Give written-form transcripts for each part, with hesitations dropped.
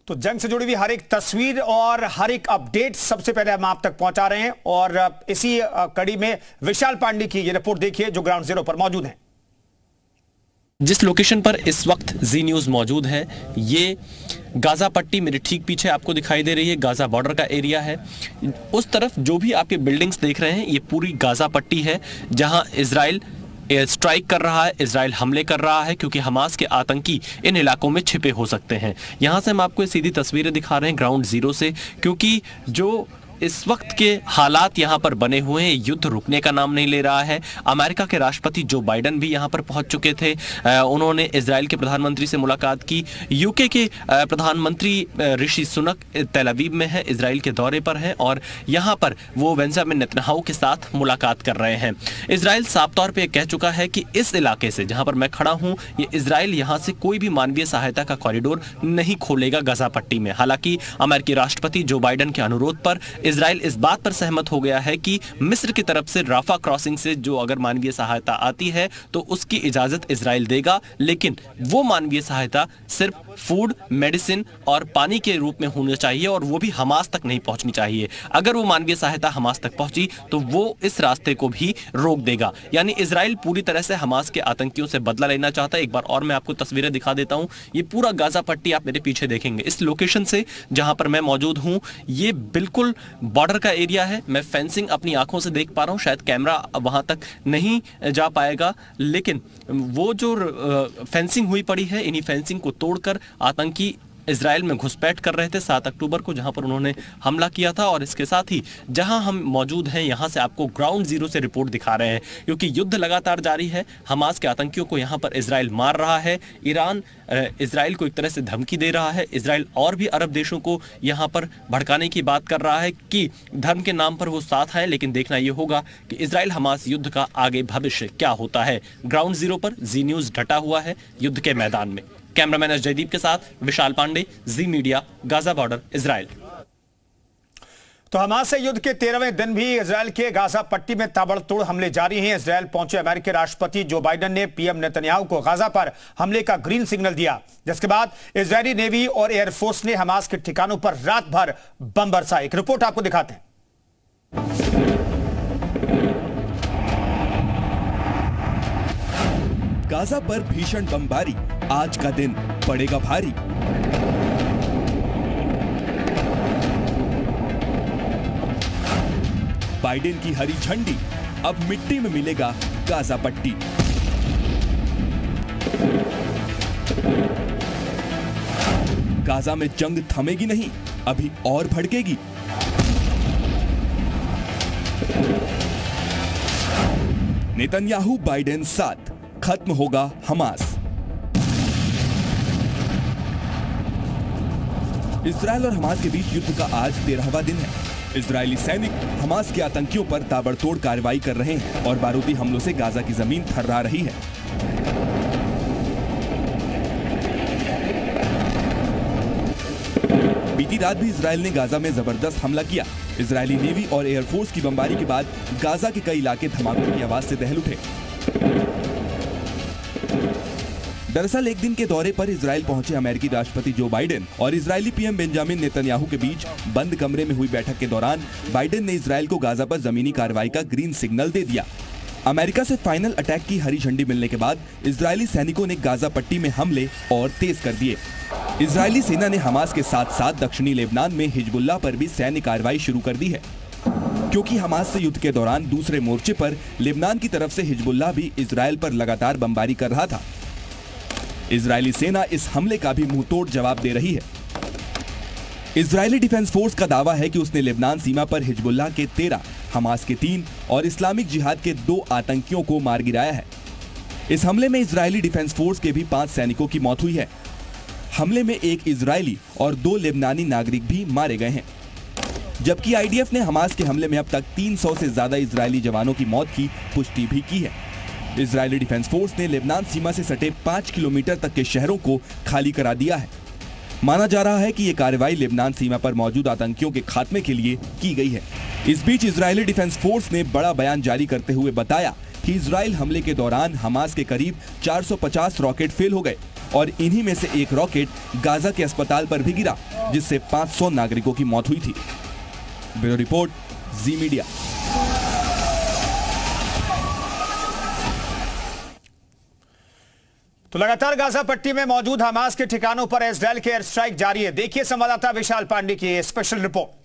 तो जंग से जुड़ी हुई हर एक तस्वीर और हर एक अपडेट सबसे पहले हम आप तक पहुंचा रहे हैं और इसी कड़ी में विशाल पांडे की ये रिपोर्ट देखिए जो ग्राउंड जीरो पर मौजूद है। जिस लोकेशन पर इस वक्त जी न्यूज़ मौजूद है ये गाजा पट्टी मेरे ठीक पीछे आपको दिखाई दे रही है। गाजा बॉर्डर का एरिया है। उस तरफ जो भी आपके बिल्डिंग्स देख रहे हैं ये पूरी गाजा पट्टी है जहां इजराइल एयर स्ट्राइक कर रहा है, इजराइल हमले कर रहा है क्योंकि हमास के आतंकी इन इलाकों में छिपे हो सकते हैं। यहां से हम आपको सीधी तस्वीरें दिखा रहे हैं ग्राउंड जीरो से, क्योंकि जो इस वक्त के हालात यहां पर बने हुए हैं, युद्ध रुकने का नाम नहीं ले रहा है। अमेरिका के राष्ट्रपति जो बाइडन भी यहां पर पहुंच चुके थे। उन्होंने इजराइल के प्रधानमंत्री से मुलाकात की। यूके के प्रधानमंत्री ऋषि सुनक तेल अवीव में है, इजराइल के दौरे पर हैं और यहां पर वो बेंजामिन नेतन्याहू के साथ मुलाकात कर रहे हैं। इजराइल साफ तौर पर कह चुका है कि इस इलाके से जहां पर मैं खड़ा हूं, ये इजराइल यहां से कोई भी मानवीय सहायता का कॉरिडोर नहीं खोलेगा गाजा पट्टी में। हालांकि अमेरिकी राष्ट्रपति जो बाइडन के अनुरोध पर इजराइल इस बात पर सहमत हो गया है कि मिस्र की तरफ से राफा क्रॉसिंग से जो अगर मानवीय सहायता आती है तो उसकी इजाजत इजराइल देगा, लेकिन वो मानवीय सहायता सिर्फ फूड, मेडिसिन और पानी के रूप में होनी चाहिए और वो भी हमास तक नहीं पहुंचनी चाहिए। अगर वो मानवीय सहायता हमास तक पहुंची तो वो इस रास्ते को भी रोक देगा। यानी इजराइल पूरी तरह से हमास के आतंकियों से बदला लेना चाहता है। एक बार और मैं आपको तस्वीरें दिखा देता हूं। ये पूरा गाजा पट्टी आप मेरे पीछे देखेंगे। इस लोकेशन से जहां पर मैं मौजूद हूं ये बिल्कुल बॉर्डर का एरिया है। मैं फेंसिंग अपनी आंखों से देख पा रहा हूं, शायद कैमरा वहां तक नहीं जा पाएगा, लेकिन वो जो फेंसिंग हुई पड़ी है, इन्हीं फेंसिंग को तोड़कर आतंकी इजराइल में घुसपैठ कर रहे थे 7 अक्टूबर को, जहां पर उन्होंने हमला किया था। और इसके साथ ही जहां हम मौजूद हैं यहां से आपको ग्राउंड जीरो से रिपोर्ट दिखा रहे हैं, क्योंकि युद्ध लगातार जारी है। हमास के आतंकियों को यहां पर इजराइल मार रहा है। ईरान इजराइल को एक तरह से धमकी दे रहा है। इजराइल और भी अरब देशों को यहां पर भड़काने की बात कर रहा है कि धर्म के नाम पर वो साथ है, लेकिन देखना यह होगा कि इजराइल हमास युद्ध का आगे भविष्य क्या होता है। ग्राउंड जीरो पर जी न्यूज़ डटा हुआ है युद्ध के मैदान में। कैमरामैन एस जयदीप के साथ विशाल पांडे, जी मीडिया, गाजा बॉर्डर, इजराइल। तो हमास से युद्ध के 13वें दिन भी इजराइल के गाजा पट्टी में ताबड़तोड़ हमले जारी हैं। इजराइल पहुंचे अमेरिकी राष्ट्रपति जो बाइडन ने पीएम नेतन्याहू को गाजा पर हमले का ग्रीन सिग्नल दिया, जिसके बाद इजरायली नेवी और एयरफोर्स ने हमास के ठिकानों पर रात भर बम बरसाए। एक रिपोर्ट आपको दिखाते हैं। गाजा पर भीषण बमबारी, आज का दिन पड़ेगा भारी। बाइडेन की हरी झंडी, अब मिट्टी में मिलेगा गाजा पट्टी। गाजा में जंग थमेगी नहीं, अभी और भड़केगी। नेतन्याहू बाइडेन साथ, खत्म होगा हमास। इजराइल और हमास के बीच युद्ध का आज 13वां दिन है। इजरायली सैनिक हमास के आतंकियों पर ताबड़तोड़ कार्रवाई कर रहे हैं और बारूदी हमलों से गाजा की जमीन थर्रा रही है। बीती रात भी इजराइल ने गाजा में जबरदस्त हमला किया। इजरायली नेवी और एयरफोर्स की बमबारी के बाद गाजा के कई इलाके धमाकों की आवाज से दहल उठे। दरअसल एक दिन के दौरे पर इजराइल पहुंचे अमेरिकी राष्ट्रपति जो बाइडेन और इजरायली पीएम बेंजामिन नेतन्याहू के बीच बंद कमरे में हुई बैठक के दौरान बाइडेन ने इजराइल को गाजा पर जमीनी कार्रवाई का ग्रीन सिग्नल दे दिया। अमेरिका से फाइनल अटैक की हरी झंडी मिलने के बाद इजरायली सैनिकों ने गाजा पट्टी में हमले और तेज कर दिए। इजरायली सेना ने हमास के साथ साथ दक्षिणी लेबनान में हिजबुल्लाह पर भी सैन्य कार्रवाई शुरू कर दी है, क्योंकि हमास से युद्ध के दौरान दूसरे मोर्चे पर लेबनान की तरफ से हिजबुल्लाह भी इजराइल पर लगातार बमबारी कर रहा था। इजरायली सेना इस हमले का भी मुंहतोड़ जवाब दे रही है। इजरायली डिफेंस फोर्स का दावा है कि उसने लेबनान सीमा पर हिजबुल्लाह के 13, हमास के 3 और इस्लामिक जिहाद के 2 आतंकियों को मार गिराया है। इस हमले में इजरायली डिफेंस फोर्स के भी 5 सैनिकों की मौत हुई है। हमले में 1 इजरायली और 2 लेबनानी नागरिक भी मारे गए हैं, जबकि आईडीएफ ने हमास के हमले में अब तक 300 से ज्यादा इजरायली जवानों की मौत की पुष्टि भी की है। इजरायली डिफेंस फोर्स ने लेबनान सीमा से सटे 5 किलोमीटर तक के शहरों को खाली करा दिया है। माना जा रहा है कि यह कार्रवाई लेबनान सीमा पर मौजूद आतंकियों के खात्मे के लिए की गई है। इस बीच इजरायली डिफेंस फोर्स ने बड़ा बयान जारी करते हुए बताया कि इजराइल हमले के दौरान हमास के करीब 450 रॉकेट फेल हो गए और इन्हीं में से एक रॉकेट गाजा के अस्पताल पर भी गिरा, जिससे 500 नागरिकों की मौत हुई थी। ब्यूरो रिपोर्ट, जी मीडिया। तो लगातार गाजा पट्टी में मौजूद हमास के ठिकानों पर इजरायल के एयर स्ट्राइक जारी है। देखिए संवाददाता विशाल पांडे की स्पेशल रिपोर्ट।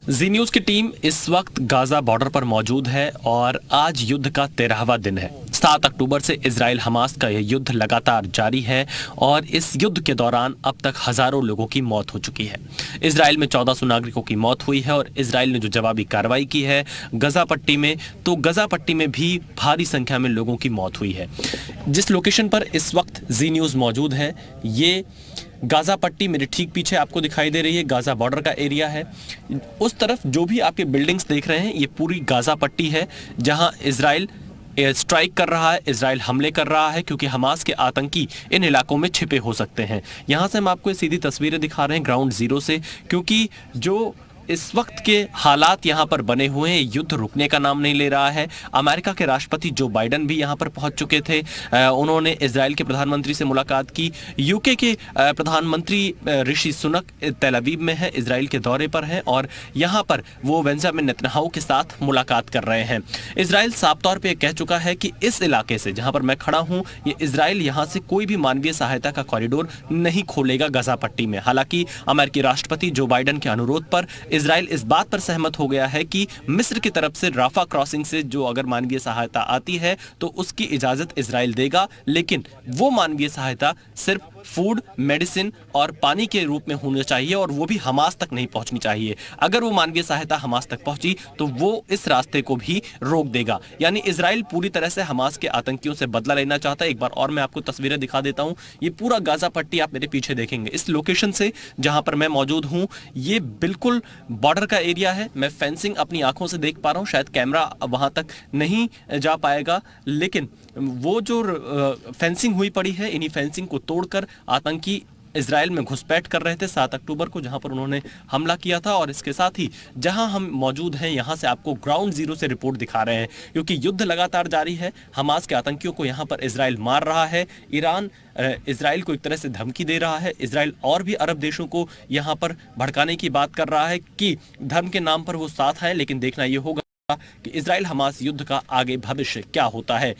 जी न्यूज की टीम इस वक्त गाजा बॉर्डर पर मौजूद है और आज युद्ध का 13वां दिन है। 7 अक्टूबर से इजराइल हमास का यह युद्ध लगातार जारी है और इस युद्ध के दौरान अब तक हजारों लोगों की मौत हो चुकी है। इजराइल में 1400 नागरिकों की मौत हुई है और इजराइल ने जो जवाबी कार्रवाई की है गाजा पट्टी में, तो गाजा पट्टी में भी भारी संख्या में लोगों की मौत हुई है। जिस लोकेशन पर इस वक्त जी न्यूज मौजूद है, ये गाजा पट्टी मेरे ठीक पीछे आपको दिखाई दे रही है, गाजा बॉर्डर का एरिया है। उस तरफ जो भी आपके बिल्डिंग्स देख रहे हैं, ये पूरी गाजा पट्टी है जहां इजराइल एयर स्ट्राइक कर रहा है, इजराइल हमले कर रहा है, क्योंकि हमास के आतंकी इन इलाकों में छिपे हो सकते हैं। यहां से हम आपको सीधी तस्वीरें दिखा रहे हैं ग्राउंड जीरो से, क्योंकि जो इस वक्त के हालात यहाँ पर बने हुए हैं, युद्ध रुकने का नाम नहीं ले रहा है। अमेरिका के राष्ट्रपति जो बाइडन भी यहाँ पर पहुंच चुके थे। उन्होंने इजराइल के प्रधानमंत्री से मुलाकात की। यूके के प्रधानमंत्री ऋषि सुनक तेल अवीव में है, इजराइल के दौरे पर हैं और यहाँ पर वो बेंजामिन नेतन्याहू के साथ मुलाकात कर रहे हैं। इजराइल साफ तौर पर कह चुका है कि इस इलाके से जहाँ पर मैं खड़ा हूँ, ये इजराइल यहाँ से कोई भी मानवीय सहायता का कॉरिडोर नहीं खोलेगा गाजा पट्टी में। हालांकि अमेरिकी राष्ट्रपति जो बाइडन के अनुरोध पर इजराइल इस बात पर सहमत हो गया है कि मिस्र की तरफ से राफा क्रॉसिंग से जो अगर मानवीय सहायता आती है तो उसकी इजाजत इजराइल देगा, लेकिन वो मानवीय सहायता सिर्फ फूड, मेडिसिन और पानी के रूप में होना चाहिए और वो भी हमास तक नहीं पहुंचनी चाहिए। अगर वो मानवीय सहायता हमास तक पहुंची तो वो इस रास्ते को भी रोक देगा। यानी इजराइल पूरी तरह से हमास के आतंकियों से बदला लेना चाहता है। एक बार और मैं आपको तस्वीरें दिखा देता हूं। ये पूरा गाजा पट्टी आप मेरे पीछे देखेंगे। इस लोकेशन से जहां पर मैं मौजूद हूं, ये बिल्कुल बॉर्डर का एरिया है। मैं फेंसिंग अपनी आंखों से देख पा रहा हूं, शायद कैमरा वहां तक नहीं जा पाएगा, लेकिन वो जो फेंसिंग हुई पड़ी है, इन्हीं फेंसिंग को तोड़कर आतंकी इजराइल में घुसपैठ कर रहे थे 7 अक्टूबर को, जहां पर उन्होंने हमला किया था। और इसके साथ ही जहां हम मौजूद हैं, यहां से आपको ग्राउंड जीरो से रिपोर्ट दिखा रहे हैं, क्योंकि युद्ध लगातार जारी है। हमास के आतंकियों को यहां पर इजराइल मार रहा है। ईरान इजराइल को एक तरह से धमकी दे रहा है। इजराइल और भी अरब देशों को यहां पर भड़काने की बात कर रहा है कि धर्म के नाम पर वो साथ है, लेकिन देखना यह होगा कि इजराइल हमास युद्ध का आगे भविष्य क्या होता है।